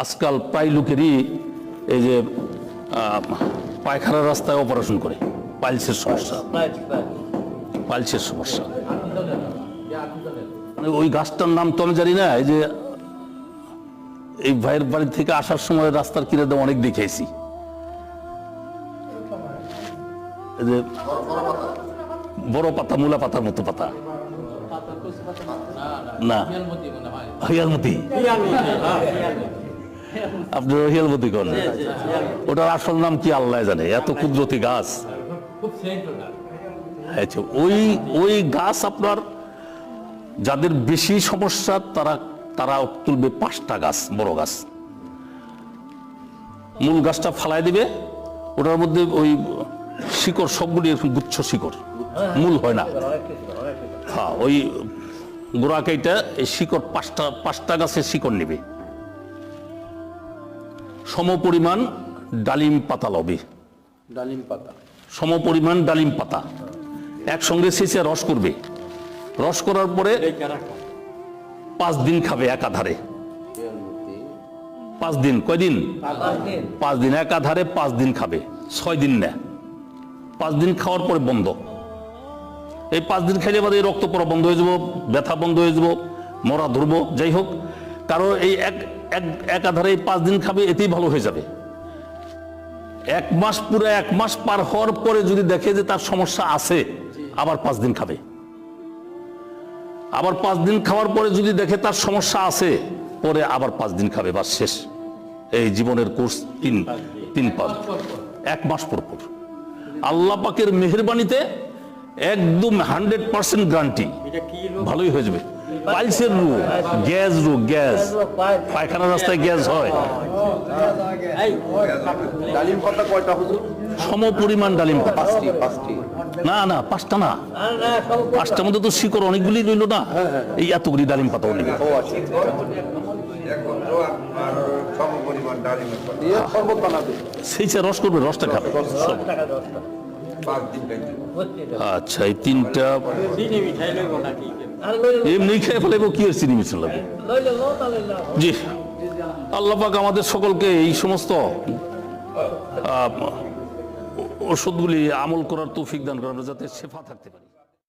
আজকাল প্রায় লোকেরই এই যে পায়খানার রাস্তায় অপারেশন করে পাইলসের সমস্যা, পাইলসের সমস্যা। মানে ওই গাছটার নাম তো আমি জানি না। এই যে এই ভাইয়ের বাড়ি থেকে আসার সময় রাস্তার কিনারে অনেক দেখেছি, এই যে বড় পাতা, মূলা পাতার মতো পাতা না, হিয়ালমতি। আপনি হিয়ালমতি করেন, ওটার আসল নাম কি আল্লাহ জানে, এত কুদরতি গাছ। ওই ওই গাছ আপনার যাদের বেশি সমস্যা তারা তুলবে 5টা গাছ, বড় গাছ। মূল গাছটা ফালাই দিবে, ওটার মধ্যে ওই শিকড় সবগুলি এরকম গুচ্ছ শিকড়, মূল হয় না। হ্যাঁ, ওই গোড়া কেইটা এই শিকড় 5টা গাছের শিকড় নেবে। সমপরিমাণ ডালিম পাতা লবে, ডালিম পাতা, সমপরিমাণ ডালিম পাতা একসঙ্গে ছেঁচে রস করবে। রস করার পরে 5 দিন খাবে একাধারে। 5 দিন, কয়দিন? 5 দিন একাধারে 5 দিন খাবে, 6 দিন না। 5 দিন খাওয়ার পরে বন্ধ। এই 5 দিন খাইলে বাদে রক্ত পড়া বন্ধ হয়ে যাব, ব্যথা বন্ধ হয়ে যাব, মরা ধরবো, যাই হোক। কারণ এই একাধারে 5 দিন খাবে, এতেই ভালো হয়ে যাবে। 1 মাস, পুরো 1 মাস পার হওয়ার পরে যদি দেখে যে তার সমস্যা আছে, আবার 5 দিন খাবে। আবার 5 দিন খাওয়ার পরে যদি দেখে তার সমস্যা আছে, পরে আবার 5 দিন খাবে, বাস শেষ। এই জীবনের কোর্স 3 1 মাস পর পর। আল্লাহ পাকের মেহেরবানিতে একদম 100% গ্যারান্টি, ভালোই হয়ে যাবে। পাইলসের রোগ, গ্যাস, পায়খানার রাস্তায় গ্যাস হয়। ডালিম পাতা কয়টা হুজুর? সমপরিমাণ ডালিম পাতা। না না, 5টা না, 5টার মধ্যে তো শিকড় অনেকগুলি রইল না, এই এতগুলি ডালিম পাতা নেবে। সেই রস করবে, রসটা খাবে। আচ্ছা, এই 3টা এমনি খেয়ে ফেলে কি হচ্ছে, চিনি মিশ্রণ লাগবে। জি, আল্লাহ পাক আমাদের সকলকে এই সমস্ত ওষুধগুলি আমল করার তৌফিক দান করেন, যাতে শেফা থাকতে পারি।